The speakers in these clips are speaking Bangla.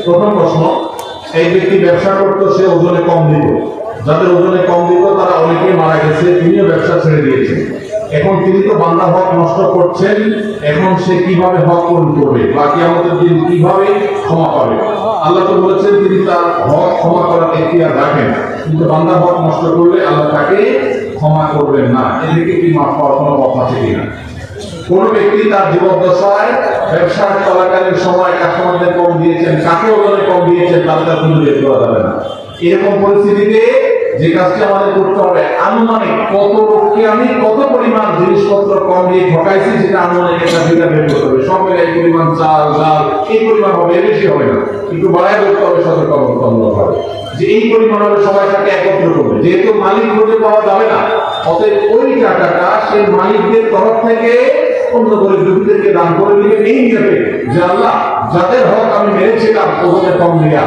প্রথম প্রশ্ন, এই ব্যক্তি ব্যবসা করতো, সে ওজনে কম দিত, যাদের ওজনে কম দিত তারা অনেকে মারা গেছে, তিনিও ব্যবসা ছেড়ে দিয়েছেন। এখন তিনি তো বান্দার হক নষ্ট করছেন, এখন সে কিভাবে হক পূরণ করবে বা কিয়ামতের দিন কিভাবে ক্ষমা পাবে? আল্লাহ তো বলেছেন তিনি তার হক ক্ষমা করার এখতিয়ার রাখেন, কিন্তু বান্দার হক নষ্ট করলে আল্লাহ তাকে ক্ষমা করবেন না। এদিকে কি মাফ পাওয়ার কোনো কথা আছে কিনা? কোন ব্যক্তি তার জীবদ্দশায় ব্যবসা চলাকালীন সময় কাস্টমারদের কম দিয়েছেন, কাকে ওজনে কম দিয়েছেন, তাদের খুঁজে বের করা যাবে না। এরকম পরিস্থিতিতে যে কাজটি আমাদের করতে হবে, আনুমানিক কত লোককে আমি কত পরিমাণ জিনিসপত্র কম দিয়ে ঠকাইছি সেটা আনুমানিক একটা ফিগার বের করতে হবে। সব মিলে এই পরিমাণ চাল ডাল এই পরিমাণ হবে, বেশি হবে না, একটু বাড়ায় করতে হবে, সতর্কতামূলক হবে যে এই পরিমাণ হবে, সবাই তাকে একত্র করবে। যেহেতু মালিক খুঁজে পাওয়া যাবে না, অতএব ওই টাকাটা সেই মালিকদের তরফ থেকে অন্য গরিব দুঃখীদেরকে দান করে দিবেন, এই নিয়তে যে আল্লাহ যাদের হক আমি মেরেছিলাম ওজনে কম দিয়া,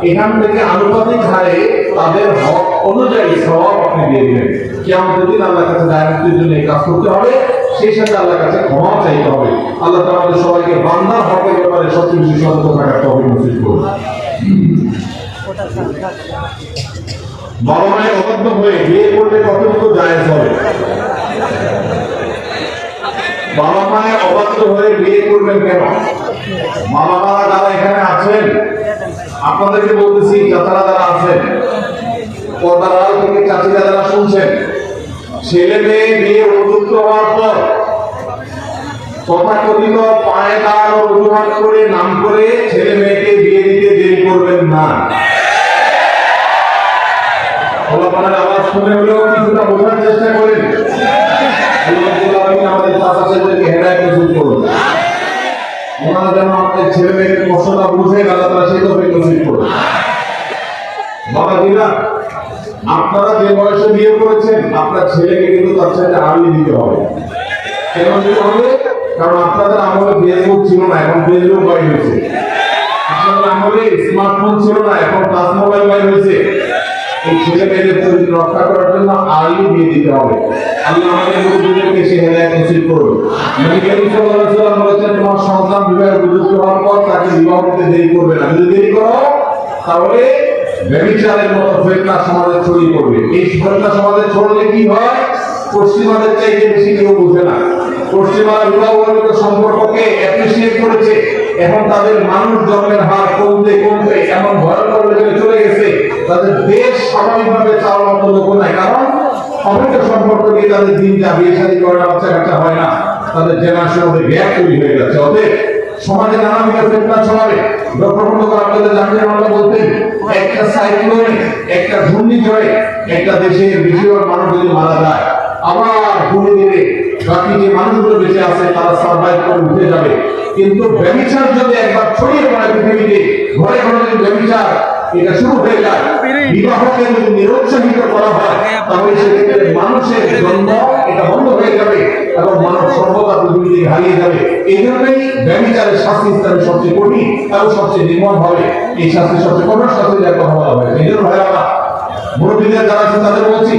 এখান থেকে আনুপাতিক হারে তাদের হক অনুযায়ী সওয়াব আপনি দিয়ে দিবেন। কিয়ামতের দিন আল্লাহর কাছে দায়মুক্তির জন্য এই কাজ করতে হবে, সেই সাথে আল্লাহর কাছে ক্ষমা চাইতে হবে। আল্লাহ তাআলা আমাদের সবাইকে বান্দার হকের ব্যাপারে সবচেয়ে বেশি সতর্ক থাকার তৌফিক নসিব করুন। বাবা মায়ের অবাধ্য হয়ে বিয়ে করলে কতটুকু জায়েজ হবে? বাবা মায়ের অবাধ্য হয়ে বিয়ে করবেন কেন? বাবা মারা যারা এখানে আছেন আপনাদেরকে বলতেছি, চাচারা যারা আছেন, পর্দার আড়াল থেকে চাচিরা যারা শুনছেন, ছেলে মেয়ে বিয়ে উপযুক্ত হওয়ার পর তথাকথিত পায়ে দাঁড়ানো অজুহাত করে নাম করে ছেলে মেয়েকে বিয়ে দিতে দেরি করবেন না। ফলাফলের আওয়াজ শুনে হলেও কিছুটা বোঝার চেষ্টা করেন। আমাদের চাচাদেরকে হেদায়েত নসিব করুন, ওনারা যেন আমাদের ছেলে মেয়েদের কষ্টটা বুঝে আল্লাহ তাআলা সেই তৌফিক নসিব করুন। বাবাজিরা, আপনারা যে বয়সে বিয়ে করেছেন আপনার ছেলেকে কিন্তু তার সাথে আর্লি দিতে হবে। কেন দিতে হবে? কারণ আপনাদের আমলে ফেসবুক ছিল না, এখন ফেসবুক বাইর হয়েছে। আপনাদের আমলে স্মার্টফোন ছিল না, এখন টাচ মোবাইল বাইর হয়েছে। এই ছেলে মেয়েদের চরিত্র রক্ষা করার জন্য আর্লি বিয়ে দিতে হবে। আল্লাহ আমাদের মুরব্বিদেরকে সেই হেদায়েত নসিব করুন। নবী করিম সাল্লাল্লাহু আলাইহি ওয়াসাল্লাম বলেছেন, তোমার সন্তান বিবাহের উপযুক্ত হওয়ার পর তাকে বিবাহ করতে দেরি করবে না। যদি দেরি করো তাহলে ব্যভিচারের মতো ফিতনা সমাজে ছড়িয়ে পড়বে। এই ফিতনা সমাজে ছড়লে কি হয়? পশ্চিমাদের চাইতে বেশি কেউ বুঝে না। পশ্চিমারা বিবাহ বহির্ভূত সম্পর্ককে অ্যাপ্রিসিয়েট করেছে, এখন তাদের মানুষ জন্মের হার কমতে কমতে এমন ভয়ঙ্কর লেভেলে চলে গেছে, তাদের দেশ স্বাভাবিকভাবে চালানোর মতো লোক নাই। কারণ অবৈধ সম্পর্ক দিয়ে তাদের দিন যা, বিয়ে শাদী করে না, বাচ্চা কাচ্চা হয় না, তাদের জেনারেশনের মধ্যে গ্যাপ তৈরি হয়ে যাচ্ছে। অতএব সমাজে নানাবিধ ফিতনা ছড়াবে। ডক্টর খন্দকার আপনাদের জাহাঙ্গীর আলম বলতেন, একটা সাইক্লোনে, একটা ঘূর্ণিঝড়ে একটা দেশের বেশিরভাগ মানুষ যদি মারা যায়, আবার ঘুরে দিলে বাকি যে মানুষগুলো বেঁচে আছে তারা সার্ভাইভ করে উঠে যাবে। কিন্তু ব্যভিচার যদি একবার ছড়িয়ে পড়ে পৃথিবীতে, ঘরে ঘরে যদি ব্যভিচার এটা শুরু হয়ে যায়, বিবাহকে যদি নিরুৎসাহিত করা হয়, তাহলে সেক্ষেত্রে মানুষের জন্ম এটা বন্ধ হয়ে যাবে এবং মানব সভ্যতা পৃথিবী থেকে হারিয়ে যাবে। এই জন্যই ব্যভিচারের শাস্তি ইসলামে সবচেয়ে কঠিন এবং সবচেয়ে নির্মম হবে। এই শাস্তি সবচেয়ে কঠোর শাস্তি দেওয়ার কথা বলা হয়েছে। এই জন্য ভাইরা, মুরব্বীদের যারা আছে তাদের বলছি,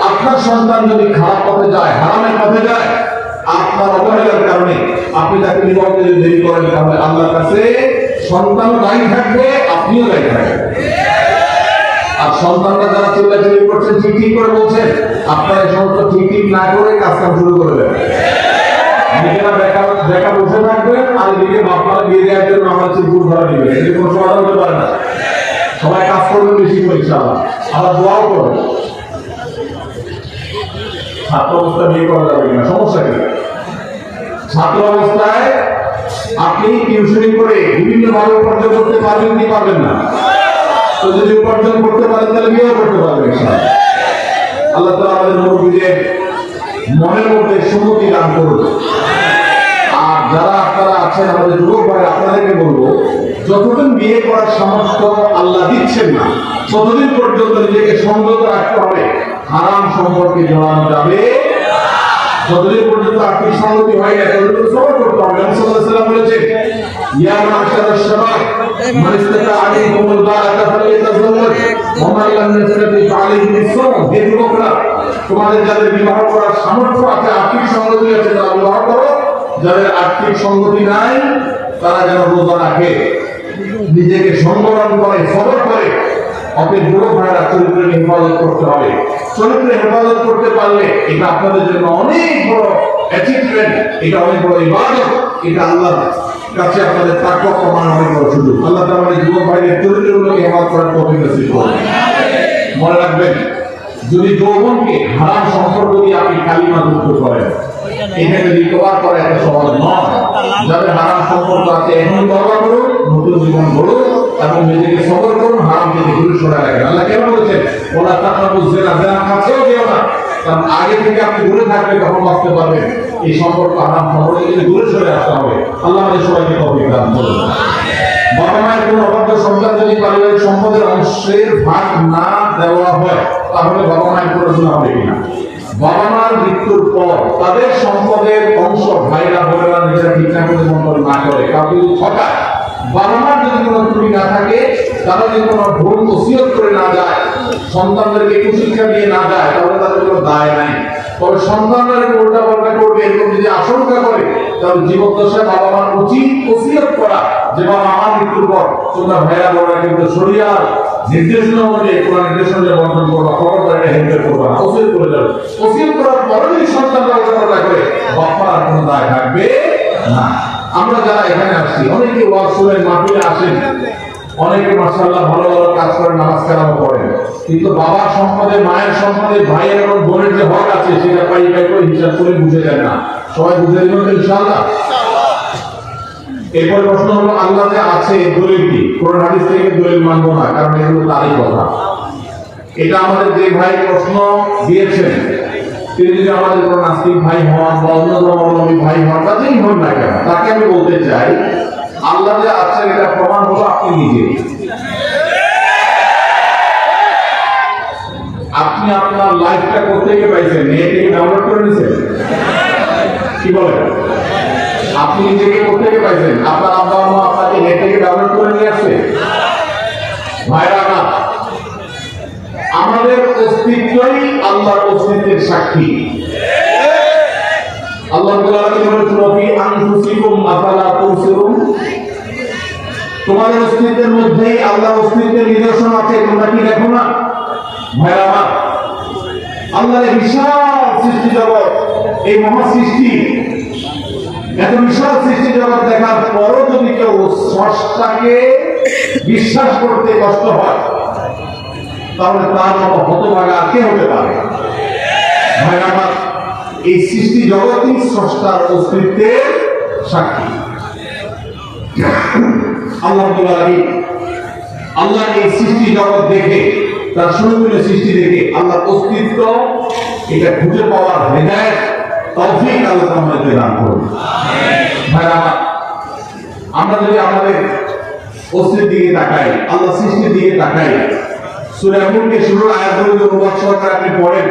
আপনার সন্তান যদি খারাপ পথে যায়, হারামের পথে যায়, আপনার অবহেলার কারণে আপনি তাকে বিবাহ করতে দেরি করেন, তাহলে আল্লাহর কাছে সন্তান দায়ী থাকবে, আপনিও দায়ী থাকবেন। আর সন্তানরা যারা চিল্লাচিল্লি করছেন, ঠিক ঠিক করে বলছেন, আপনারা এই সমস্ত ঠিক ঠিক না করে কাজ কাম শুরু করে দেন। নিজেরা দেখা বসে থাকবেন, আর এদিকে বাপমারা বিয়ে দেওয়ার জন্য আমরা চিরকুট ধরা দিবেন। এটি কোনো সমাধান হতে পারে না। সবাই কাজ করবেন বেশি করে ইনশাআল্লাহ, আবার দোয়াও করবেন। ছাত্র অবস্থায় বিয়ে করা যাবে কিনা, সমস্যা কি? ছাত্র অবস্থায় আপনি টিউশনি করে বিভিন্ন ভাবে উপার্জন করতে পারবেন কি পারবেন না? তো যদি উপার্জন করতে পারেন তাহলে বিয়েও করতে পারবেন ইনশাআল্লাহ। আল্লাহ তাআলা আমাদের মুরব্বিদের মনের মধ্যে সুমতি দান করুন। আর যারা আপনারা আছেন আমাদের যুবক ভাই, আপনাদেরকে বলবো, যতদিন বিয়ে করার সামর্থ্য আল্লাহ দিচ্ছেন না, ততদিন পর্যন্ত নিজেকে সংযত রাখতে হবে, হারাম সম্পর্কে জড়ানো যাবে। যতদিন পর্যন্ত আর্থিক সংগতি হয় না, ততদিন সবর করতে হবে। নবী সাল্লাল্লাহু আলাইহি ওয়াসাল্লাম বলেছেন, ইয়া মাশারাশ শাবাব মান ইসতাতা আলাইকুমুল বাআতা ফালিয়াতাযাওয়াজ ওয়া মান লাম ইয়াস্তাতি ফাআলাইহি বিস-সাওম। হে যুবকরা, তোমাদের যাদের বিবাহ করার সামর্থ্য আছে, আর্থিক সংগতি আছে, তারা বিবাহ করো। যাদের আর্থিক সংগতি নাই তারা যেন রোজা রাখে। নিজেকে সংবরণ করে, সবর করে। অতএব বড় ভাইরা চরিত্রের হেফাজত করতে হবে। চরিত্রের হেফাজত করতে পারলে এটা আপনাদের জন্য অনেক বড় অ্যাচিভমেন্ট, এটা অনেক বড় ইবাদত, এটা আল্লাহর কাছে আপনাদের তাকওয়া প্রমাণ অনেক বড় সুযোগ। আল্লাহ তাআলা আমাদের যুবক ভাইদের চরিত্রগুলোকে হেফাজত করার তৌফিক নসিব করুন। মনে রাখবেন, যদি যৌবনকে হারাম সম্পর্ক দিয়ে আপনি কালিমা যুক্ত করেন, এখানে রিকভার করা এত সহজ নয়। যাদের হারাম সম্পর্ক আছে এখন তওবা করুন, নতুন জীবন গড়ুন এবং নিজেকে সবর করুন, হারাম থেকে দূরে সরে রাখেন। আল্লাহ কেন বলেছেন ওলা তাকরাবুজ জিনা, জিনা কাছেও যেও না। কারণ আগে থেকে আপনি দূরে থাকলে তখন বাঁচতে পারবেন। এই সম্পর্ক হারাম সম্পর্ক থেকে দূরে সরে আসতে হবে। আল্লাহ আমাদের সবাইকে তৌফিক দান করুন। বাবা মায়ের কোন অবাধ্য সন্তান যদি পারিবারিক সম্পদের অংশের ভাগ না দেওয়া হয়, তাহলে বাবা মায়ের পড়াশোনা হবে কিনা? বাবা মার মৃত্যুর পর তাদের সম্পদের অংশ ভাইরা বোনেরা নিজেরা ঠিকঠাক মতো বন্টন না করে, কাউকে যদি ঠকায়, বাবা মার যদি কোনো ত্রুটি না থাকে, তারা যদি কোনো ভুল ওসিয়ত করে না যায়, সন্তানদেরকে কুশিক্ষা দিয়ে না যায়, তাহলে তাদের কোনো দায় নাই। তবে সন্তানরা উল্টা পাল্টা করবে এরকম যদি আশঙ্কা করে, তাহলে জীবদ্দশায় বাবা মার উচিত ওসিয়ত করা যে বাবা আমার মৃত্যুর পর তোমরা ভাইরা বোনেরা কিন্তু শরিয়ার নির্দেশনা অনুযায়ী কোন নির্দেশনা বন্টন করবা, খবর করে হেল্প করবা না, ওসিয়ত করে যাবে। ওসিয়ত করার পরে যদি সন্তানরা উল্টাপাল্টা করে, বাবার আর কোনো দায় থাকবে না। আমরা যারা এখানে আসছি, অনেকে ওয়াজ শুনেন, মাহফিলে আসেন, অনেকে মাশাআল্লাহ ভালো ভালো কাজ করেন, নামাজ কালাম পড়েন, কিন্তু বাবার সম্পদে, মায়ের সম্পদে, ভাইয়ের এবং বোনের যে হক আছে সেটা পাই করে হিসাব করে বুঝে যায় না। সবাই বুঝে নেবেন ইনশাআল্লাহ। এরপর প্রশ্ন হলো, আল্লাহ যে আছে দলিল কি? কোরআন হাদিস থেকে দলিল মানবো না, কারণ এগুলো তারই কথা। এটা আমাদের যে ভাই প্রশ্ন দিয়েছেন, তিনি যদি আমাদের কোনো নাস্তিক ভাই হন বা অন্য ধর্মাবলম্বী ভাই হন বা যেই হন না কেন, তাকে আমি বলতে চাই, আল্লাহ যে আছেন এটা প্রমাণ হলো আপনি নিজে। আপনি আপনার লাইফটা কোথেকে পাইছেন? নেট থেকে ডাউনলোড করে নিয়েছেন? কি বলেন? আপনি নিজেকে কোথেকে পাইছেন? আপনার আব্বা আম্মা আপনাকে নেট থেকে ডাউনলোড করে নিয়ে আসছে? ভাইরা না, আমাদের অস্তিত্বই আল্লাহর অস্তিত্বের সাক্ষী। আল্লাহ তাআলা বলেছেন, "ফি আনফুসিকুম আফালা তুবসিরুন?" তোমাদের অস্তিত্বের মধ্যেই আল্লাহর অস্তিত্বের নিদর্শন আছে, তোমরা কি দেখো না? ভাইরা, আল্লাহর বিশাল সৃষ্টি জগৎ, এই মহা সৃষ্টি, এত বিশাল সৃষ্টি জগৎ দেখার পরও যদি কেউ স্রষ্টাকে বিশ্বাস করতে কষ্ট হয়, তাহলে তার মতো হতভাগা কে হতে পারে? ভাইরা, এই সৃষ্টি জগৎই স্রষ্টার অস্তিত্বের সাক্ষী। আল্লাহ এই সৃষ্টি জগৎ দেখে, তার সুন্দর সৃষ্টি দেখে আল্লাহর অস্তিত্ব এটা খুঁজে পাওয়ার হেদায়েত তৌফিক আল্লাহ আমাদেরকে দান করুন। ভাইরা, আমরা যদি আমাদের অস্তিত্বের দিকে তাকাই, আল্লাহ সৃষ্টির দিকে তাকাই, সূরা মুলকের শুরুর আয়াতগুলো যদি অনুবাদ সহকারে আপনি পড়েন,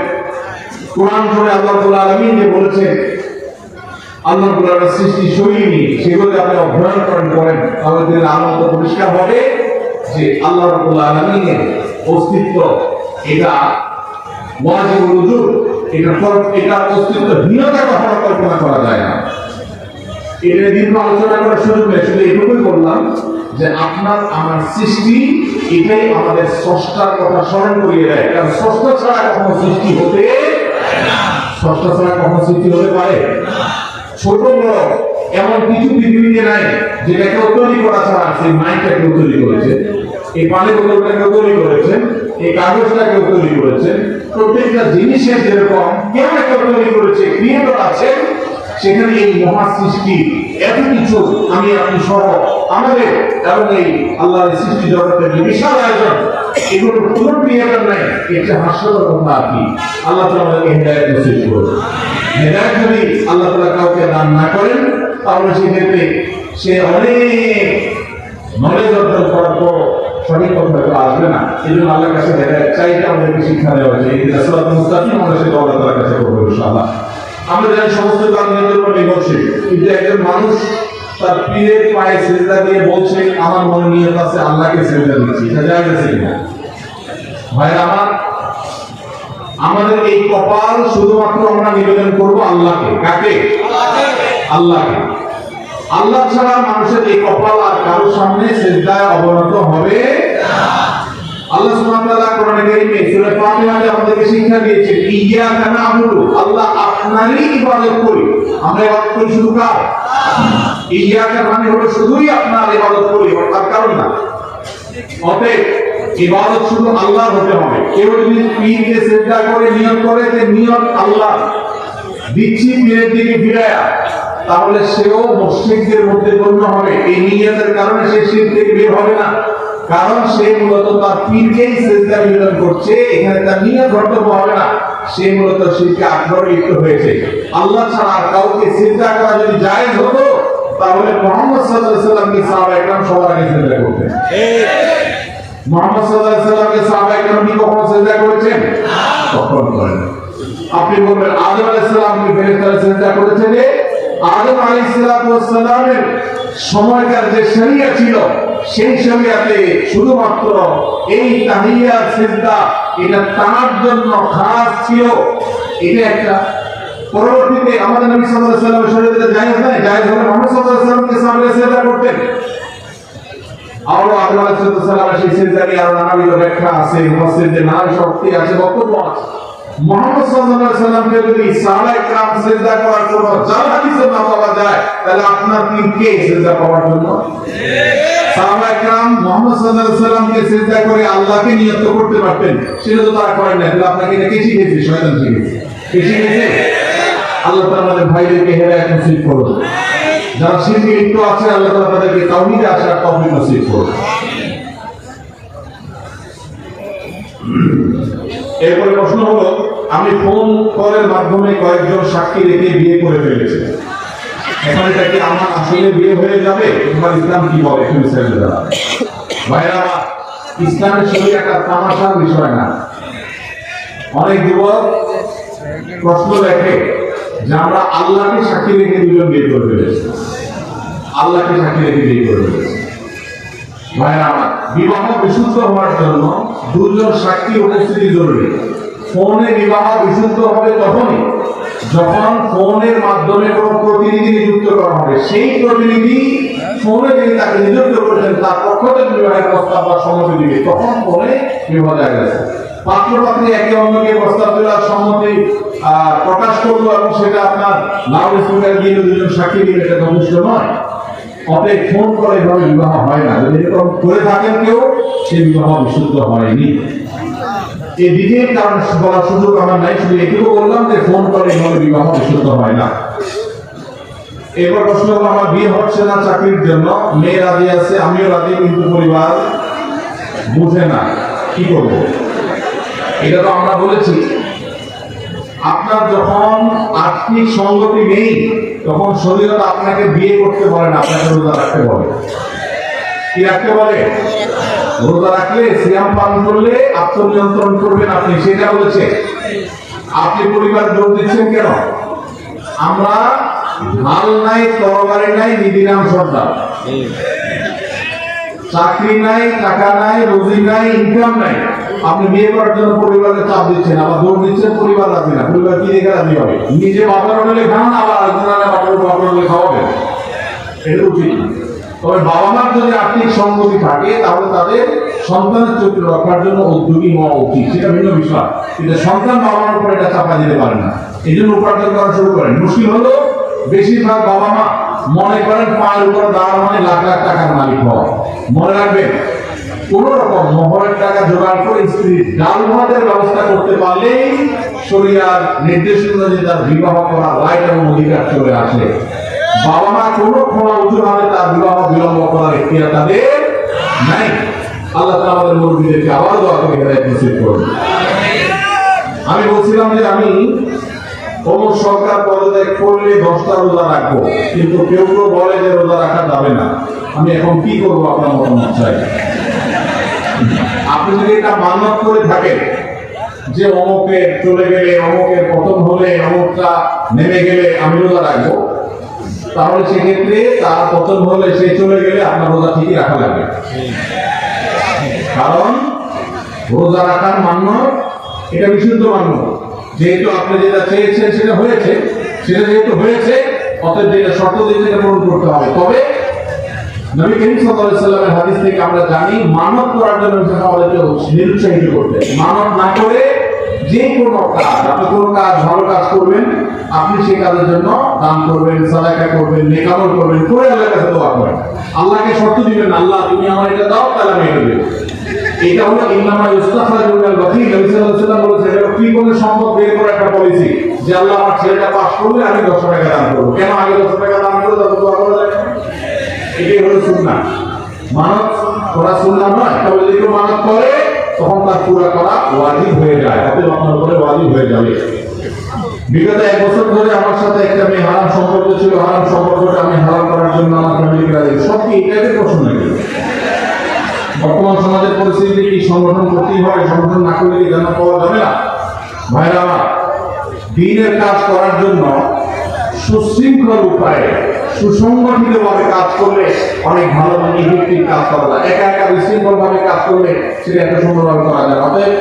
কোরআন পড়ে আল্লাহ রাব্বুল আলামিন যে বলেছেন আল্লাহ রাব্বুল আলামিনের সৃষ্টি শৈলী, সেগুলো আপনি অধ্যয়ন করেন, তাহলে দিনের আনন্দ পরিষ্কার হবে যে আল্লাহ রাব্বুল আলামিনের অস্তিত্ব এটা ওয়াজিবুল উজুদ, এটা অস্তিত্বহীনতা কখনো কল্পনা করা যায় না। এটা দীর্ঘ আলোচনা করার সুযোগ নেই, শুধু এটুকুই বললাম যে আপনার আমার সৃষ্টি এটাই আমাদের স্রষ্টার কথা স্মরণ করিয়ে দেয়। কারণ স্রষ্টা ছাড়া কখনো সৃষ্টি হতে পারে? ছোট বড় এমন কিছু পৃথিবীতে নাই যেটা কেউ তৈরি করা ছাড়া। সেই মাইকটা কেউ তৈরি করেছে, এই পানির বোতলটা কেউ তৈরি করেছেন, এই কাগজটা কেউ তৈরি করেছেন। প্রত্যেকটা জিনিসের যেরকম কেউ একটা তৈরি করেছে, ক্রিয়েটর আছেন, সেখানে এই মহা সৃষ্টি এত কিছু আমি আপনি সহ আমাদের এবং এই আল্লাহর সৃষ্টি জগতের বিশাল আয়োজন, এগুলো কোনো ক্রিয়েটর নাই। এটা হাস্যকর কথা আর কি। আল্লাহ তাআলা আমাদেরকে হেদায়েত নসিব করুন। হেদায়েত যদি আল্লাহ তাআলা কাউকে দান না করেন, তাহলে সেক্ষেত্রে সে অনেক নলেজ অর্জন করার পর সঠিক পথে আসবে না। এই জন্য আল্লাহর কাছে হেদায়েত চাইতে আমাদেরকে শিক্ষা দেওয়া হয়েছে। এই সিরাতুল মুস্তাকিম আমরা সেটা আল্লাহ তাআলার কাছে করবো ইনশাআল্লাহ। আমরা জানি সমস্ত কাজ নিজের উপর নির্ভরশীল, কিন্তু একজন মানুষ তার পীরের পায়ে সিজদা দিয়ে বলছে আমার মনে নিয়ত আছে আল্লাহকে সিজদা দিচ্ছি, এটা জায়েজ আছে কিনা? ভাইরা, আমাদের এই কপাল শুধুমাত্র আমরা নিবেদন করব আল্লাহকে। কাকে? আল্লাহকে। আল্লাহ ছাড়া মানুষের এই কপাল আর কারোর সামনে সিজদায় অবনত হবে না। আল্লাহ সুবহানাহু ওয়া তাআলা কোরআনে কারীমে সূরা ফাতিহাতে আমাদেরকে শিক্ষা দিয়েছেন, ইয়্যাকা না'বুদু, আল্লাহ আপনারই ইবাদত করি। আমরা ইবাদত করি শুধু কার? ইয়্যাকা মানে হলো শুধুই আপনার ইবাদত করি, তার কারণ না। অতএব ইবাদত শুধু আল্লাহর হতে হবে। কেউ যদি পীরকে সিজদা করে নিয়ত করে যে নিয়ত আল্লাহ দিচ্ছি পীরের দিকে ফিরায়া, তাহলে সেও মুশরিকদের মধ্যে গণ্য হবে। এই নিয়তের কারণে সে শিরক থেকে বের হবে না, কারণ সে মূলত তার পীরকেই সিজদা নিবেদন করছে। এখানে তার নিয়ত ধর্তব্য হবে না, সে মূলত শিরকে আকবরে লিপ্ত হয়েছে। আল্লাহ ছাড়া কাউকে সিজদা করা যদি জায়েজ হতো, তাহলে মুহাম্মদ সাল্লাল্লাহু আলাইহি ওয়াসাল্লামকে সাহাবায়ে কেরাম সবার আগে সিজদা করতেন। মুহাম্মদ সাল্লাল্লাহু আলাইহি ওয়াসাল্লামকে সাহাবায়ে কেরাম কি কখনো সিজদা করেছেন? কখনো করেন। আপনি বলবেন আদম আলাইহিস সালাম কি ফেরেশতারা সিজদা করেছেন? আদম আলাইহিস সালামের সময়কার যে শরিয়া ছিল, সেই শরিয়াতে শুধুমাত্র এই তাহিয়াত সিজদা এটা তার জন্য খাস ছিল। এটা একটা পরবর্তীতে আমাদের নবী সাল্লাল্লাহু আলাইহি ওয়াসাল্লামের শরীয়তে জায়েজ নাই, জায়েজ হলে মুহাম্মদ সাল্লাল্লাহু আলাইহি ওয়াসাল্লামকে সাহাবায়ে সিজদা করতেন। আর আদম আলাইহিস সালামের সেই সিজদা নিয়ে আরো নানাবিধ ব্যাখ্যা আছে, মুফাসসিরদের নানা শক্তি আছে, বক্তব্য আছে। মুহাম্মদ সাল্লাল্লাহু আলাইহি ওয়াসাল্লামকে যদি সাহাবায়ে কেরাম সিজদা করার জন্য যার হাদিসে না পাওয়া যায়, তাহলে আপনার পীরকে সিজদা করার জন্য সাহাবায়ে কেরাম মুহাম্মদ সাল্লাল্লাহু আলাইহি ওয়াসাল্লামকে সিজদা করে আল্লাহকে নিয়ত করতে পারতেন, সেটা তো তারা করেন না। তাহলে আপনাকে এটা কে শিখিয়েছে? শয়তান শিখিয়েছে। কে শিখিয়েছে? আল্লাহ তাআলা আমাদের ভাইদেরকে হেদায়েত নসিব করুন। যারা শিরকে লিপ্ত আছে, আল্লাহ তাআলা তাদেরকে তাওহীদে আসার তৌফিক নসিব করুন। এরপরে প্রশ্ন হলো, আমি ফোন কলের মাধ্যমে কয়েকজন সাক্ষী রেখে বিয়ে করে ফেলেছি, এখন এটা কি আমার আসলে বিয়ে হয়ে যাবে? তোমার ইসলাম কি বলে? তুমি ছেড়ে দাও ভাইরা, ইসলামের শরীয়ত একটা তামাশার বিষয় না। অনেক যুবক প্রশ্ন লেখে যে আমরা আল্লাহকে সাক্ষী রেখে দুজন বিয়ে করে ফেলেছি, আল্লাহকে সাক্ষী রেখে বিয়ে করে ফেলেছি। ভাইরা আমার, বিবাহ বিশুদ্ধ হওয়ার জন্য দুজন সাক্ষী উপস্থিতি জরুরি। ফোনে বিবাহ বিশুদ্ধ হবে তখনই যখন ফোনের মাধ্যমে কোনো প্রতিনিধি নিযুক্ত করা হবে। সেই প্রতিনিধি ফোনে যিনি তাকে নিযুক্ত করেছেন তার পক্ষ থেকে বিবাহের প্রস্তাব বা সম্মতি দিবে, তখন ফোনে বিবাহ জায়েজ আছে। পাত্র পাত্রী একে অন্যকে প্রস্তাব দেওয়ার সম্মতি প্রকাশ করলো এবং সেটা আপনার লাউড স্পিকার দিয়ে দুজন সাক্ষী দিবে, এটা যথেষ্ট নয়। অতএব ফোন করে এভাবে বিবাহ হয় না। যদি এরকম করে থাকেন কেউ, সে বিবাহ বিশুদ্ধ হয়নি। এই দ্বিতীয় কারণ বলার সুযোগ আমার নাই, শুধু এটুকু বললাম যে ফোন করে এভাবে বিবাহ বিশুদ্ধ হয় না। এবার প্রশ্ন হলো, আমার বিয়ে হচ্ছে না চাকরির জন্য, মেয়ে রাজি আছে, আমিও রাজি, কিন্তু পরিবার বুঝে না, কি করব? এটা তো আমরা বলেছি, আপনার যখন আর্থিক সঙ্গতি নেই তখন শরীয়ত আপনাকে বিয়ে করতে বলে না, আপনাকে রোজা রাখতে বলে। কি রাখতে বলে? রোজা রাখলে, সিয়াম পালন করলে আত্মনিয়ন্ত্রণ করবেন আপনি, সেটা বলেছে। আপনি পরিবার জোর দিচ্ছেন কেন? আমরা ঢাল নাই, তরবারি নাই, নিদিরাম সর্দার। চাকরি নাই, টাকা নাই, রুজি নাই, ইনকাম নাই, আপনি বিয়ে করার জন্য পরিবারকে চাপ দিচ্ছেন, আবার জোর দিচ্ছেন, পরিবার রাজি না। পরিবার কি দেখে রাজি হবে? নিজে বাবার হোটেলে খান, আবার আরেকজনের বাবার হোটেলে খাওয়াবেন, এটা উচিত না। তবে বাবা মার যদি আর্থিক সঙ্গতি থাকে, তাহলে তাদের সন্তানের চরিত্র রক্ষার জন্য উদ্যোগী হওয়া উচিত, সেটা ভিন্ন বিষয়। কিন্তু সন্তান বাবা মার উপর এটা চাপা দিতে পারে না, এই জন্য উপার্জন করা শুরু করেন। মুশকিল হলো, বেশিরভাগ বাবা মা মনে করেন পায়ের উপর দাঁড়ানো মানে লাখ লাখ টাকার মালিক হওয়া। মনে রাখবেন, কোন রকম মোহরের টাকা জোগাড় করে স্ত্রীর ডাল ভাতের ব্যবস্থা করতে পারলেই শরিয়ার নির্দেশ অনুযায়ী তার বিবাহ করার রাইট এবং অধিকার চলে আসে। বাবা মা কোনো খোলা উঁচুভাবে তার বিবাহ বিলম্ব করার এখতিয়ার তাদের নাই। আল্লাহ তাআলা আমাদের মুরব্বিদেরকে আবার দোয়া করে হেদায়েত নসিব করুন। আমি বলছিলাম যে আমি অমুক সরকার পদত্যাগ করলে 10টা রোজা রাখবো, কিন্তু কেউ কেউ বলে যে রোজা রাখা যাবে না। আমি এখন কি করবো? আপনার মতামত চাই। আপনি যদি এটা মানত করে থাকেন যে অমুকের চলে গেলে, অমুকের পতন হলে, অমুকটা নেমে গেলে আমি রোজা রাখবো, তাহলে সেক্ষেত্রে তার পতন হলে, সে চলে গেলে আপনার রোজা ঠিকই রাখা লাগবে। কারণ রোজা রাখার মান্য এটা বিশুদ্ধ মান্য। যেহেতু আপনি যেটা চেয়েছেন সেটা হয়েছে, সেটা যেহেতু হয়েছে, অতএব যেটা শর্ত দিয়েছে এটা পূরণ করতে হবে। তবে নবী করিম সাল্লাল্লাহু আলাইহি ওয়াসাল্লামের হাদিস থেকে আমরা জানি মানত করার জন্য আমাদেরকে নিরুৎসাহিত করতে, মানত না করে যে কোনো কাজ, আপনি কোনো কাজ ভালো কাজ করবেন, আপনি সেই কাজের জন্য দান করবেন, সাদাকা করবেন, নেক আমল করবেন, করে আল্লাহর কাছে দোয়া করবেন। আল্লাহকে শর্ত দিবেন, আল্লাহ তুমি আমার এটা দাও, তাহলে আমি এটা দেব। এটা হলো ইন্নামা ইউস্তাখরাজু মিনাল বাখিল। নবী সাল্লাল্লাহু আলাইহি ওয়াসাল্লাম বলেছেন এটা কি করে সম্পদ বের করার একটা পলিসি, যে আল্লাহ আমার ছেলেটা পাস করলে আমি 10 টাকা দান করব। কেন আগে 10 টাকা দান করে তারপর দোয়া করা যায় না? এটাই হলো সুন্নাহ। মানত করা সুন্নাহ নয়, তবে যদি কেউ মানত করে তখন তার পুরো করা ওয়াজিব হয়ে যায়, অতএব আপনার উপরে ওয়াজিব হয়ে যাবে। বিগত 1 বছর ধরে আমার সাথে একটা মেয়ে হারাম সম্পর্ক ছিল, হারাম সম্পর্কটা আমি হারাম করার জন্য আমার ফ্যামিলিকে রাজি। সব কি এটাকে প্রশ্ন নাকি? বর্তমান সমাজের পরিস্থিতি কি সংগঠন করতেই হয়? সংগঠন না করলে কি জান্নাত পাওয়া যাবে না? ভাইরা আমার, দ্বীনের কাজ করার জন্য সুশৃঙ্খল উপায়ে সুসংগঠিত ভাবে কাজ করলে অনেক ভালো ইফেক্টিভ কাজ করা যায়। একা একা বিশৃঙ্খল ভাবে কাজ করলে সেটা এত সুন্দরভাবে করা যায়। অতএব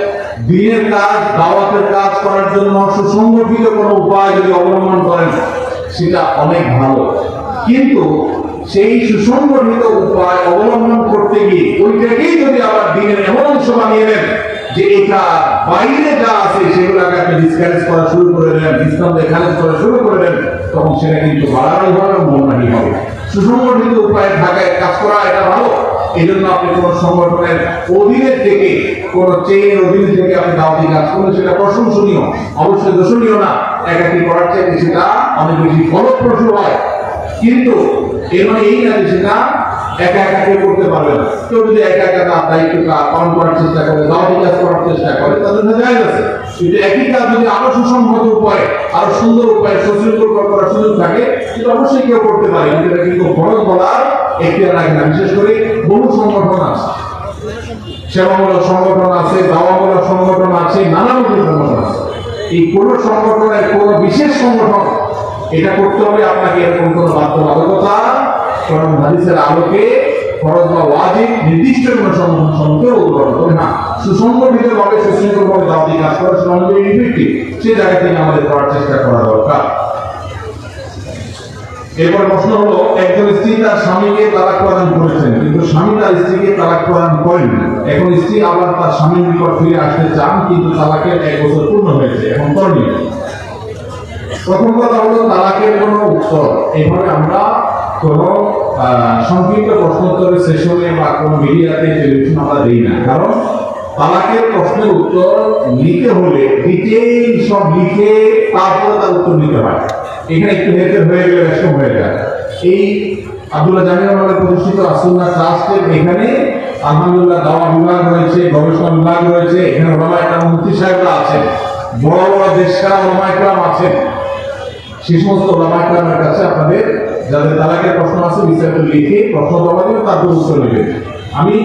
দ্বীনের কাজ, দাওয়াতের কাজ করার জন্য সুসংগঠিত কোনো উপায় যদি অবলম্বন করেন সেটা অনেক ভালো। কিন্তু সেই সুসংগঠিত উপায় অবলম্বন করতে গিয়ে ওইটাকেই যদি আবার দ্বীনের এমন অংশ বানিয়ে নেন যে এটা বাইরে যা আছে সেগুলোকে আপনি ডিসকারেজ করা শুরু করে দেন, ইসলাম খারিজ করা শুরু করে দেন, তখন সেটা কিন্তু বাড়ানোই হবে, মোহনাই হবে। সুসংগঠিত উপায়ে ঢাকায় কাজ করা এটা ভালো। এই জন্য আপনি কোন সংগঠনের অধীনে থেকে, কোন চেইনের অধীনে থেকে আপনি দাওয়াতি কাজ করলে সেটা প্রশংসনীয়, অবশ্যই দোষণীয় না। একাকি করার চাইতে সেটা অনেক বেশি ফলপ্রসূ হয়। কিন্তু এর মানে এই না যে সেটা একা একা কেউ করতে পারবে না। কেউ যদি একা একা তার দায়িত্ব পালন করার চেষ্টা করে, দাওয়াতি কাজ করার চেষ্টা করে, তাদের জায়গা আছে। কিন্তু একই কাজ যদি আরো সুসংগত উপায়ে, আরো সুন্দর উপায়ে, সুশৃঙ্খল করার সুযোগ থাকে, সেটা অবশ্যই কেউ করতে পারে। এটা কিন্তু ফরজ বলার এখতিয়ার রাখে না। বিশেষ করে বহু সংগঠন আছে, সেবামূলক সংগঠন আছে, দাওয়ামূলক সংগঠন আছে, নানামুখী সংগঠন আছে। এই কোন সংগঠনের কোন বিশেষ সংগঠন এটা করতে হবে আপনাকে এরকম কোন বাধ্যবাধকতা কোন হাদিসের আলোকে ফরজ বা ওয়াজিব নির্দিষ্ট কোন সংগঠন সম্পর্কে উদ্ভব তবে না, সুসংগঠিত ভাবে সুশৃঙ্খল ভাবে দাওয়াতি কাজ করা সেটা আমাদের ইফেক্টিভ। সেই জায়গা থেকে আমাদের করার চেষ্টা করা দরকার। এরপর প্রশ্ন হলো, একজন স্ত্রী তার স্বামীকে তালাক প্রদান করেছেন, কিন্তু স্বামী তার স্ত্রীকে তালাক প্রদান করেন। এখন স্ত্রী আবার তার স্বামীর নিকট ফিরে আসতে চান, কিন্তু তালাকের 1 বছর পূর্ণ হয়েছে, এখন করণীয়। প্রথম কথা হলো তালাকের কোনো উত্তর এইভাবে আমরা কোন সংক্ষিপ্ত প্রশ্নোত্তরের সেশনে বা কোনো মিডিয়াতে টেলিভিশন আমরা দিই না। কারণ তালাকের প্রশ্নের উত্তর নিতে হলে ডিটেইল সব লিখে তারপরে তার উত্তর নিতে হয়। এখানে একটু হেরফের হয়ে গেলে ব্যস্ত হয়ে যায়। এই আব্দুল্লাহ জামিল আমাদের প্রতিষ্ঠিত আসুন্নাহ ট্রাস্টের এখানে আলহামদুলিল্লাহ দাওয়া বিভাগ রয়েছে, গবেষণা বিভাগ রয়েছে, এখানে ওলামা একরাম মুফতি সাহেবরা আছেন, বড় বড় দেশকার ওলামা একরাম আছেন। সেই সমস্ত ওলামা একরামের কাছে আপনাদের যাদের তালাকের প্রশ্ন আছে বিস্তারিত লিখে প্রশ্ন জমা দিলে তারপর উত্তর নেবেন। আমি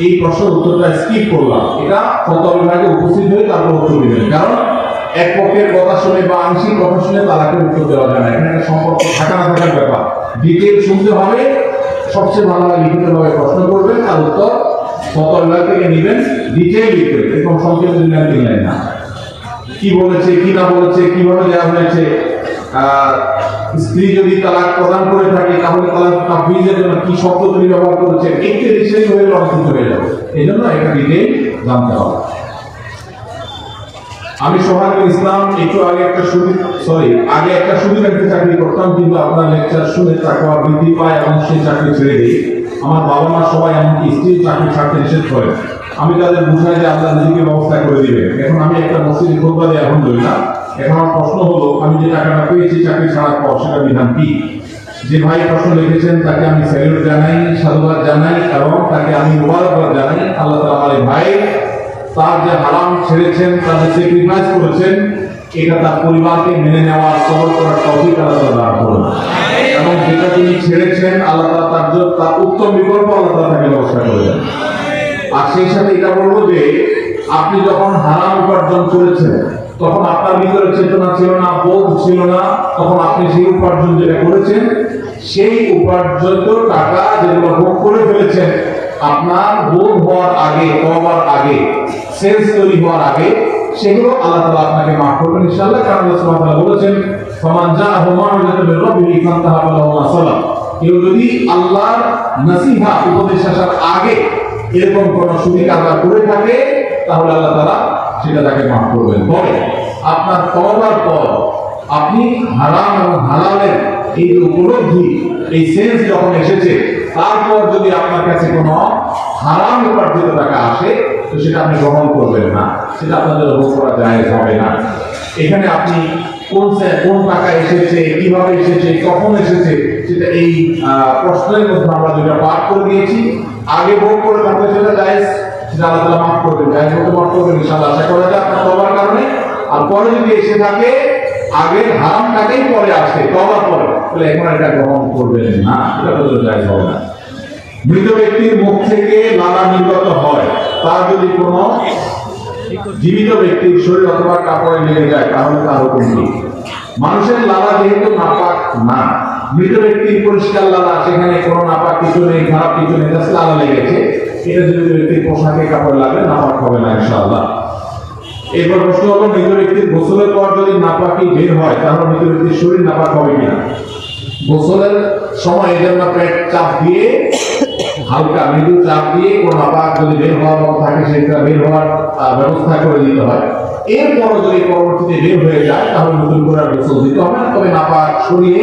এই প্রশ্নের উত্তরটা স্কিপ করলাম, এটা ফতোয়া বিভাগে উপস্থিত হয়ে তারপর উত্তর দিবেন। কারণ এক পক্ষের কথা শুনে বা আংশিক কথা শুনে তালাকের উত্তর দেওয়া যায় না। এখানে একটা সম্পর্ক থাকা না থাকার ব্যাপার, ডিটেল শুনতে হবে। সবচেয়ে ভালো হয় লিখিতভাবে প্রশ্ন করবেন, তার উত্তর ফতোয়া বিভাগ থেকে নেবেন, ডিটেল লিখবেন, এরকম সংক্ষেপে দিলেন না। কি বলেছে, কি না বলেছে, কিভাবে দেওয়া হয়েছে। স্ত্রী যদি তালাক প্রদান করে থাকে তাহলে তালাক তাফওয়িজের জন্য কি শব্দ তিনি ব্যবহার করেছেন, একটু ডিটেইল হয়ে অনেক হয়ে যাবে। এই জন্য এটা ডিটেইল জানতে হবে। আমি সোহানুল ইসলাম একটু আগে একটা সুবিধার্থে চাকরি করতাম, কিন্তু আপনার লেকচার শুনে তাকওয়া বৃদ্ধি পায় এবং সেই চাকরি ছেড়ে দিই। আমার বাবা মা সবাই এমনকি স্ত্রী চাকরি ছাড়তে নিষেধ করেন। আমি তাদের বুঝাই যে আল্লাহ নিজেকে ব্যবস্থা করে দিবেন। এখন আমি একটা মসজিদে খুতবা দিই আলহামদুলিল্লাহ। এখন আমার প্রশ্ন হলো, আমি যে টাকাটা পেয়েছি চাকরি ছাড়ার পর সেটা বিধান কি? যে ভাই প্রশ্ন লিখেছেন তাকে আমি স্যালুট জানাই, সাধুবাদ জানাই এবং তাকে আমি মুবারকবাদ জানাই। আল্লাহ তাআলা আমার ভাই তার যে হারাম ছেড়েছেন, তার যে স্যাক্রিফাইস করেছেন, এটা তার পরিবারকে মেনে নেওয়ার, সবর করার তৌফিক আল্লাহ তাআলা দান করুন। এবং যেটা তিনি ছেড়েছেন আল্লাহ তাআলা তার উত্তম বিকল্প আল্লাহ তাআলা তাকে ব্যবস্থা করে দেন। আর সেই সাথে এটা বলবো যে আপনি যখন হারাম উপার্জন করেছেন তখন আপনার ভিতরে চেতনা ছিল না, বোধ ছিল না, তখন আপনি সেই উপার্জন যেটা করেছেন সেই উপার্জিত টাকা যেগুলো ভোগ করে ফেলেছেন, আপনার বোধ হওয়ার আগে, তওবার আগে, সেন্স তৈরি হওয়ার আগে সেগুলো আল্লাহ তাআলা আপনাকে মাফ করবেন ইনশাআল্লাহ। কারণ আল্লাহ সুবহানাহু ওয়া তাআলা বলেছেন ফামান জাআহু মাউইযাতুম মির রাব্বিহি ফান্তাহা ফালাহু মা সালাফ। কেউ যদি আল্লাহর নসিহত উপদেশ আসার আগে এরকম কোন সুদি কারবার করে থাকে তাহলে আল্লাহ তাআলা সেটা তাকে মাফ করবেন। তবে আপনার তওবার পর আপনি হারাম এবং হালালের এই যে উপলব্ধি, এই সেন্স যখন এসেছে, তারপর যদি আপনার কাছে কোনো হারাম উপার্জিত টাকা আসে তো সেটা আপনি গ্রহণ করবেন না, সেটা আপনাদের ভোগ করা জায়েজ হবে না। এখানে আপনি কোন টাকা এসেছে, কিভাবে এসেছে, কখন এসেছে, সেটা এই প্রশ্নের মধ্যে আমরা দুটো পাঠ করে দিয়েছি। আগে ভোগ করে থাকলে সেটা জায়েজ, সেটা আল্লাহ তাআলা মাফ করবেন, জায়েজ মতো মাফ করবেন ইনশাআল্লাহ, আশা করা যায় আপনার তওবার কারণে। আর পরে যদি এসে থাকে আগের হারাম টাকাই পরে আসে তওবার পরে, তাহলে এখন এটা গ্রহণ করবেন না, এটা তো জায়েজ হবে না। মৃত ব্যক্তির মুখ থেকে লালা নির্গত হয়, তার যদি কোনো জীবিত ব্যক্তির শরীর অথবা কাপড়ে লেগে যায় তাহলে তার হুকুম কি? মানুষের লালা যেহেতু নাপাক না, মৃত ব্যক্তির পরিষ্কার লালা, সেখানে কোনো নাপাক কিছু নেই, খারাপ কিছু নেই, লালা লেগেছে, এটা যদি ব্যক্তির পোশাকে কাপড় লাগবে নাপাক হবে না ইনশাআল্লাহ। এরপর প্রশ্ন হলো, মৃত ব্যক্তির গোসলের পর যদি নাপাকি বের হয় তাহলে মৃত ব্যক্তির শরীর নাপাক হবে কিনা? গোসলের সময় এদের পেট চাপ দিয়ে, হালকা মৃদু চাপ দিয়ে কোন নাপাক যদি বের হওয়ার মতো থাকে সেটা বের হওয়ার ব্যবস্থা করে দিতে হয়। এরপর যদি পরবর্তীতে বের হয়ে যায় তাহলে নতুন করে গোসল দিতে হবে না, তবে নাপাক সরিয়ে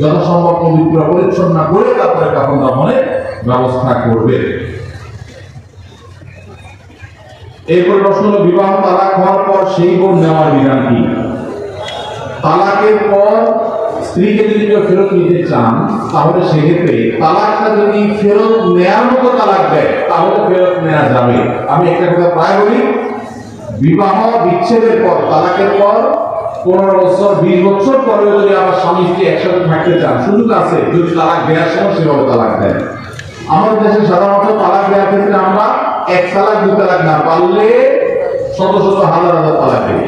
যথাসম্ভব পবিত্র পরিচ্ছন্ন করে তারপরে কাফন দাফনের ব্যবস্থা করবে। এরপর প্রশ্ন হলো, বিবাহ তালাক হওয়ার পর সেই বোন নেওয়ার বিধান কি? তালাকের পর স্ত্রীকে যদি কেউ ফেরত নিতে চান তাহলে সেক্ষেত্রে তালাকটা যদি ফেরত নেওয়ার মতো তালাক দেয় তাহলে ফেরত নেওয়া যাবে। আমি একটা কথা প্রায় বলি, বিবাহ বিচ্ছেদের পর, তালাকের পর 15 বছর 20 বছর পরে যদি আবার স্বামী স্ত্রী একসাথে থাকতে চান, সুযোগ আছে যদি তালাক দেওয়ার সময় সেভাবে তালাক দেয়। আমাদের দেশে সাধারণত তালাক দেওয়ার ক্ষেত্রে আমরা এক তালাক, দুই তালাক না, পারলে শত শত হাজার হাজার তালাক দেয়।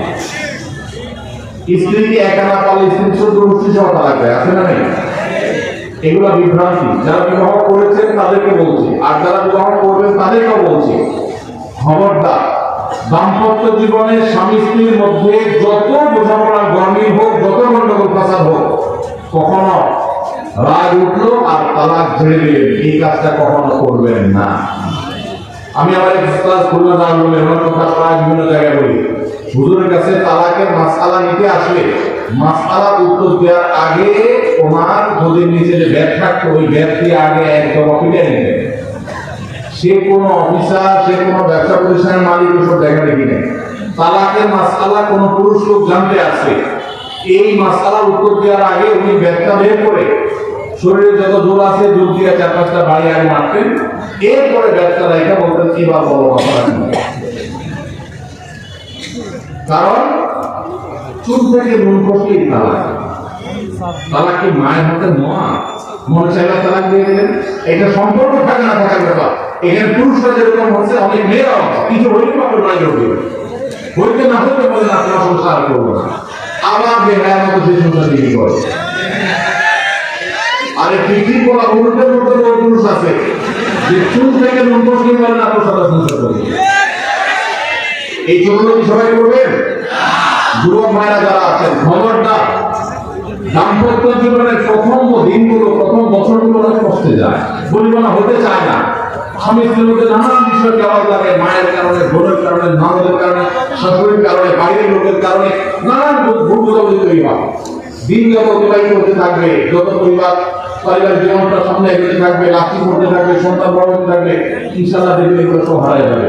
স্ত্রীকে একা না পারলে স্ত্রী চোদ্দ গোষ্ঠী সহ তালাক দেয়, আছে না নেই? এগুলা বিভ্রান্তি। যারা বিবাহ করেছেন তাদেরকে বলছি, আর যারা বিবাহ করবেন তাদেরকেও বলছি, খবরদার, দাম্পত্য জীবনে স্বামী স্ত্রীর মধ্যে যত বোঝাপড়ার গরমিল হোক, যত গন্ডগোল ফাসাদ হোক, কখনো রাগ উঠলো আর তালাক ঝেড়ে দিলেন, এই কাজটা কখনো করবেন না। আমি আমার ক্লাস খুলনা না বলে আমার কথা প্রায় বিভিন্ন জায়গায় বলি, হুজুরের কাছে তালাকের মাসআলা নিতে আসলে মাসআলা উত্তর দেওয়ার আগে ওনার যদি নিচে যে ব্যাগ থাকতো ওই ব্যাগ দিয়ে আগে একদম অফিসে নিতেন। সে কোনো অফিসার, সে কোনো ব্যবসা প্রতিষ্ঠানের মালিক ওসব দেখা দেখি নেই। তালাকের মাসআলা কোনো পুরুষ লোক জানতে আসে, এই মাসআলার উত্তর দেওয়ার আগে উনি ব্যাগটা বের করে শরীরে যত জোর আছে জোর দিয়ে 4-5টা বাড়ি আগে মারতেন, এরপরে ব্যবসা রেখা বলতেন কি বা বলো কথা। কারণ চুল থেকে নুন খসলেই তালাক। তালাক কি মায়ের হাতে নোয়া? মনে চাইলে তালাক দিয়ে দিলেন, এটা সম্পর্ক থাকে না থাকার ব্যাপার। এখানে পুরুষরা যেরকম হচ্ছে, অনেক মেয়েরাও কিছু হইলে পাবে নয় হবে, হইতে না হইতে বলে না আপনার সংসার করবো না, আবার বেহায়ের মতো সেই সংসার বিক্রি করে। আরে পৃথিবী বলা পুরুষের মধ্যে বড় পুরুষ আছে যে চুল থেকে নুন খসলেই বলে না আপনার সাথে সংসার করবে। এই ছোটগুলো কি সবাই করবেন? যুবক ভাইরা যারা আছেন, খবরদার, দাম্পত্য জীবনের প্রথম দিনগুলো, প্রথম বছরগুলো অনেক কষ্টে যায়, পরিমাণা হতে চায় না। স্বামী স্ত্রীর মধ্যে নানান বিষয় কেমন লাগে, মায়ের কারণে, বোনের কারণে, ননদের কারণে, শাশুড়ির কারণে, বাইরের লোকের কারণে নানান ভুল বোঝাবুঝি তৈরি হয়। দিন যত অতিবাহিত করতে থাকবে, যত পারিবারিক জীবনটা সামনে এগোতে থাকবে, লাঠি করতে থাকবে, সন্তান বড় হতে থাকবে, ইনশাআল্লাহ দেখবে এগুলো সব হারাই যাবে।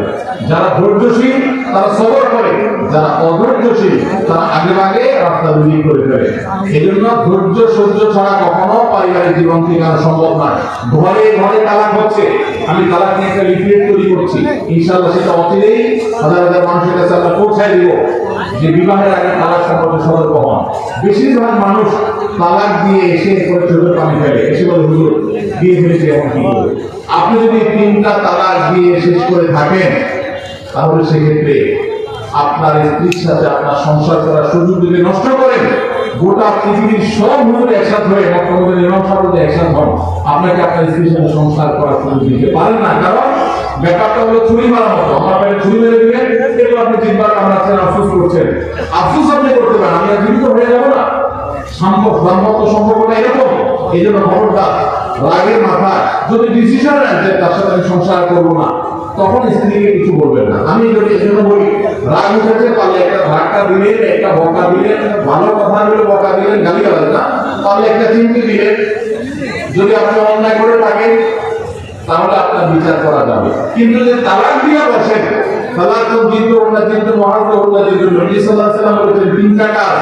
যারা ধৈর্যশীল তারা সবর করে, যারা অধৈর্যশীল তারা আগে আগে রাস্তা বিলীন করে ফেলে। এই জন্য ধৈর্য সহ্য ছাড়া কখনো পারিবারিক জীবন টিকানো সম্ভব নয়। ঘরে ঘরে তালাক হচ্ছে, আমি তালাক নিয়ে একটা লিফলেট তৈরি করছি, ইনশাআল্লাহ সেটা অচিরেই হাজার হাজার মানুষের কাছে আমরা পৌঁছায় দিব যে বিবাহের আগে তালাক সম্পর্কে সতর্ক হন। বেশিরভাগ মানুষ তালাক দিয়ে এসে করে চোখের পানি ফেলে, এসে বলে হুজুর বিয়ে ফেলেছে এখন কি করবে। আপনি যদি 3টা তালাক দিয়ে শেষ করে থাকেন তাহলে সেক্ষেত্রে আপনার স্ত্রীর সাথে আপনার সংসার করার সুযোগ যদি নষ্ট করেন, গোটা পৃথিবীর সব হুজুর একসাথ হয়ে মক্কা ইমাম সাহেব যদি একসাথ হন, আপনাকে আপনার স্ত্রীর সাথে সংসার করার সুযোগ দিতে পারেন না। কারণ ব্যাপারটা হলো ছুরি মারার মতো, আমার পেটে ছুরি মেরে দিবেন, এগুলো আপনি চিন্তা কামড়াচ্ছেন, আফসোস করছেন, আফসোস আপনি করতে পারেন, আমি আর জীবিত হয়ে যাবো না। সম্পর্ক সম্পর্কটা এরকম। এই জন্য খবরদার, রাগের মাথায় যদি ডিসিশন নেন যে তার সাথে আমি সংসার করবো না, তখন স্ত্রীকে কিছু বলবেন না। আমি যদি এজন্য বলি, রাগ উঠেছে পারলে একটা ধাক্কা দিলেন, একটা বকা দিলেন, ভালো কথা বলে বকা দিলেন, গালি গালেন না, পারলে একটা চিমটি দিলেন। যদি আপনি অন্যায় করে থাকেন তাহলে আপনার বিচার করা যাবে। কিন্তু যে তালাক দিয়ে বসেন, তালাক কিন্তু ওনার কিন্তু মহান ওনার কিন্তু নবী সাল্লাল্লাহু আলাইহি ওয়াসাল্লাম বলেছেন তিনটা কাজ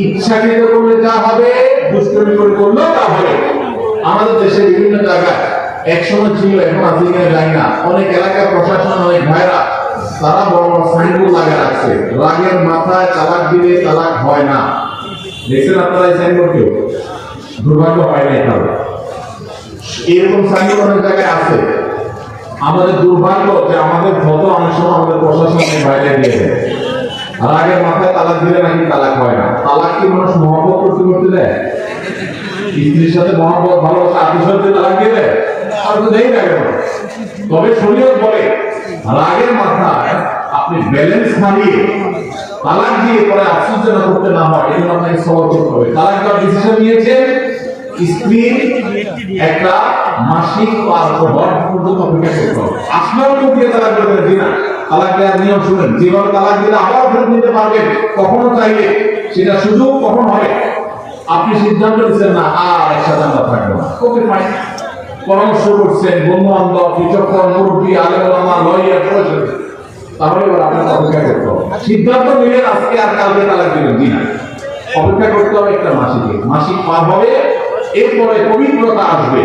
ইচ্ছাকৃত করলে যা হবে, দুষ্কর্মী করে করলেও তা হবে। আমাদের দেশে বিভিন্ন জায়গায় একসময় ছিল, এখন আছে কিনা জানি না, অনেক এলাকার প্রশাসন, অনেক ভাইরা তারা বড় বড় সাইনবোর্ড লাগিয়ে রাখছে, রাগের মাথায় তালাক দিলে তালাক হয় না। দেখছেন আপনারা এই সাইনবোর্ড? কেউ দুর্ভাগ্য হয় না, এখানে এরকম সাইনবোর্ড অনেক জায়গায় আছে। আমাদের দুর্ভাগ্য যে আমাদের ফটো অনেক সময় আমাদের প্রশাসনের বাইরে দিয়ে দেয়, রাগের মাথায় তালাক দিলে নাকি তালাক হয় না। তালাক কি মানুষ মহব্বত করতে করতে দেয়? স্ত্রীর সাথে মহব্বত ভালোবাসা আত্মীয় দিয়ে তালাক দিয়ে দেয়? আর তো দেয় না কেন? তবে শরীয়ত বলে রাগের মাথায় আপনি ব্যালেন্স হারিয়ে তালাক দিয়ে পরে আফসোস যেন করতে না হয়, এই জন্য আপনাকে সবর করতে হবে। তালাক দেওয়ার ডিসিশন নিয়েছেন, স্ত্রীর একটা মাসিক পার হওয়ার পর্যন্ত অপেক্ষা করতে হবে। আসলেও কেউ দিয়ে তালাক দেবেন কিনা, তালাক দেওয়ার নিয়ম শুনেন। যেভাবে তালাক দিলে আবার ফেরত নিতে পারবেন কখনো চাইলে, সেটা সুযোগ কখন হবে আপনি সিদ্ধান্ত নিচ্ছেন না আর একসাথে আমরা থাকবো না, ওকে ফাইন, পরামর্শ করছেন বন্ধু বান্ধব, বিচক্ষণ মুরব্বী, আলেম ওলামা, লয়ার প্রয়োজন, তাহলে এবার আপনাকে অপেক্ষা করতে হবে। সিদ্ধান্ত নিলেন আজকে আর কালকে তালাক দিবেন কিনা, অপেক্ষা করতে হবে একটা মাসিকে। মাসিক পার হবে, এরপরে পবিত্রতা আসবে।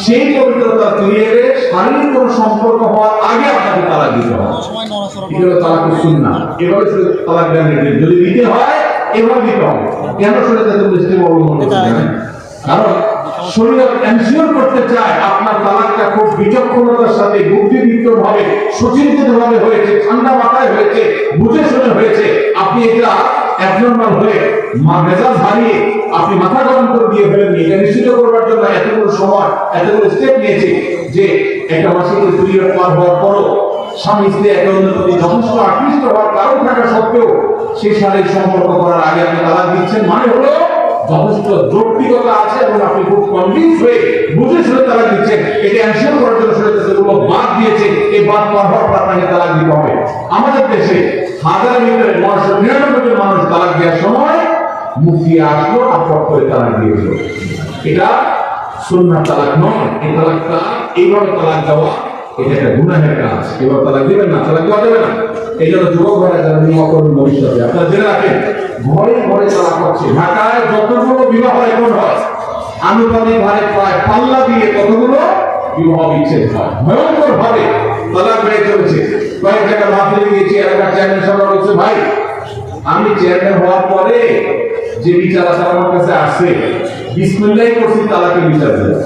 সেই পবিত্রতা ক্লিয়ারে শারীরিক কোনো সম্পর্ক হওয়ার আগে আপনাকে তালাক দিতে হবে। এটা তালাক সুন্নাহ। এভাবে তালাক দেন, যদি দিতে হয় এভাবে দিতে হবে। কেন শরীয়ত এত দৃষ্টি অবলম্বন করতে জানেন? কারণ শরীয়ত এনশিওর করতে চায় আপনার তালাকটা খুব বিচক্ষণতার সাথে, বুদ্ধিদীপ্তভাবে, সুচিন্তিতভাবে হয়েছে, ঠান্ডা মাথায় হয়েছে, বুঝে শুনে হয়েছে। আপনি এটা অ্যাবনর্মাল হয়ে মেজাজ হারিয়ে আপনি মাথা গরম করে দিয়ে ফেলেননি। এটা নিশ্চিত করবার জন্য এতগুলো সময়, এতগুলো স্টেপ নিয়েছে যে একটা মাসিক পিরিয়ড পার হওয়ার পরও স্বামী স্ত্রী একে অন্যের প্রতি যথেষ্ট আকৃষ্ট হওয়ার কারণ থাকা সত্ত্বেও সেই শারীরিক সম্পর্ক করার আগে আপনি তালাক দিচ্ছেন, মানে হলো যথেষ্ট যৌক্তিকতা আছে এবং আপনি খুব কনভিন্স হয়ে বুঝে শুনে তালাক দিচ্ছেন। এটা এনশিওর করার জন্য যেগুলো বাদ দিয়েছে, এই বাদ পার হওয়ার পর আপনাকে তালাক দিতে হবে। আমাদের দেশে 1000 ভিতরে 999 জন মানুষ তালাক দেওয়ার সময় মুফতি আসলো, আপট করে তালাক দিয়েছিল। এটা সুন্নাহ তালাক নয়। এই তালাকটা এইভাবে তালাক দেওয়া এটা একটা গুনাহের কাজ। এবার তালাক দিবেন না, তালাক দেওয়া যাবে না। এই জন্য যুবক ভাইরা যারা নিয়ম করবেন ভবিষ্যতে আপনারা জেনে রাখেন, ঘরে ঘরে তালাক হচ্ছে। ঢাকায় যতগুলো বিবাহ রেকর্ড হয়, আনুপাতিক হারে প্রায় পাল্লা দিয়ে কতগুলো বিবাহ বিচ্ছেদ হয়। ভয়ঙ্কর ভাবে তালাক বেড়ে চলেছে। কয়েক জায়গায় মাহফিলে গিয়েছি, এলাকার চেয়ারম্যান সাহেব বলছে, ভাই আমি চেয়ারম্যান হওয়ার পরে যে বিচার আছে আমার কাছে আসছে, বিসমিল্লাহ করছি তালাকের বিচার দেয়।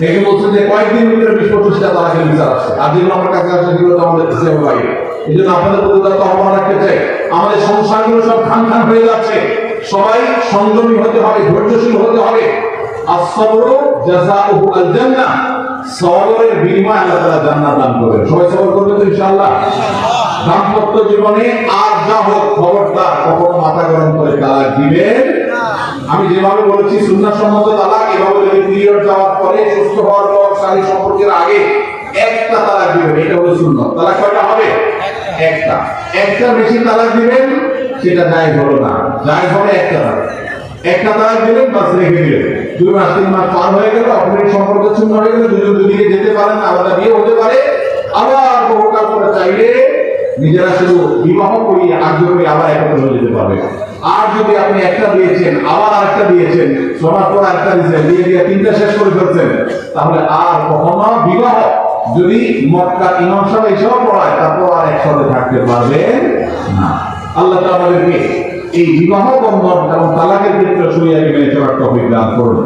দেখে বলছে যে কয়েকদিন ভিতরে 20-25টা তালাকের বিচার আসছে, আর যেগুলো আমার কাছে আসছে সেগুলো তো আমাদের দেশে বাইরে। এই জন্য আপনাদের প্রতি আহ্বান রাখতে চাই, আমাদের সংসারগুলো সব খান খান হয়ে যাচ্ছে। সবাই সংযমী হতে হবে, ধৈর্যশীল হতে হবে। as-sabru জাযাউহু আল-জান্নাহ, সবরের বিনিময়ে আল্লাহ তাআলা জান্নাত দান করবেন। সবাই সবর করবেন তো ইনশাআল্লাহ। দাম্পত্য জীবনে আর যা হোক, খবরদার কখনো মাথা গরম করে তালাক দিবেন। আমি যেভাবে বলেছি সুন্নাহ সম্মত তালাক, এভাবে যদি পিরিয়ড যাওয়ার পরে, সুস্থ হওয়ার পর, শারীরিক সম্পর্কের আগে একটা তালাক দিবেন, এটা হলো সুন্নাহ। তালাক কয়টা হবে? একটা। একটা বেশি তালাক দিবেন সেটা জায়েজ হলো না। জায়েজ হবে একটা তালাক। একটা তালাক দিলেন, বাস রেখে দিলেন। 2 মাস 3 মাস পার হয়ে গেল, আপনার সম্পর্ক ছিন্ন হয়ে গেল, দুজন দুদিকে যেতে পারেন, আলাদা বিয়ে হতে পারে। আবার বহুকাল পরে চাইলে নিজেরা শুধু বিবাহ করিয়ে আগ্রহ করে আবার একত্র হয়ে যেতে পারবে। আর যদি আপনি একটা দিয়েছেন, আবার আরেকটা দিয়েছেন, সবার পর একটা দিয়েছেন, দিয়ে দিয়ে 3টা শেষ করে ফেলছেন, তাহলে আর কখনো বিবাহ যদি মক্কা ইমাম সাহেব এসব পড়ায়, তারপর আর একসাথে থাকতে পারবেন না। আল্লাহ তাআলা আমাদেরকে এই বিবাহ বন্ধন এবং তালাকের ক্ষেত্রে শরীয়তকে মেনে চলার তৌফিক দান করুন।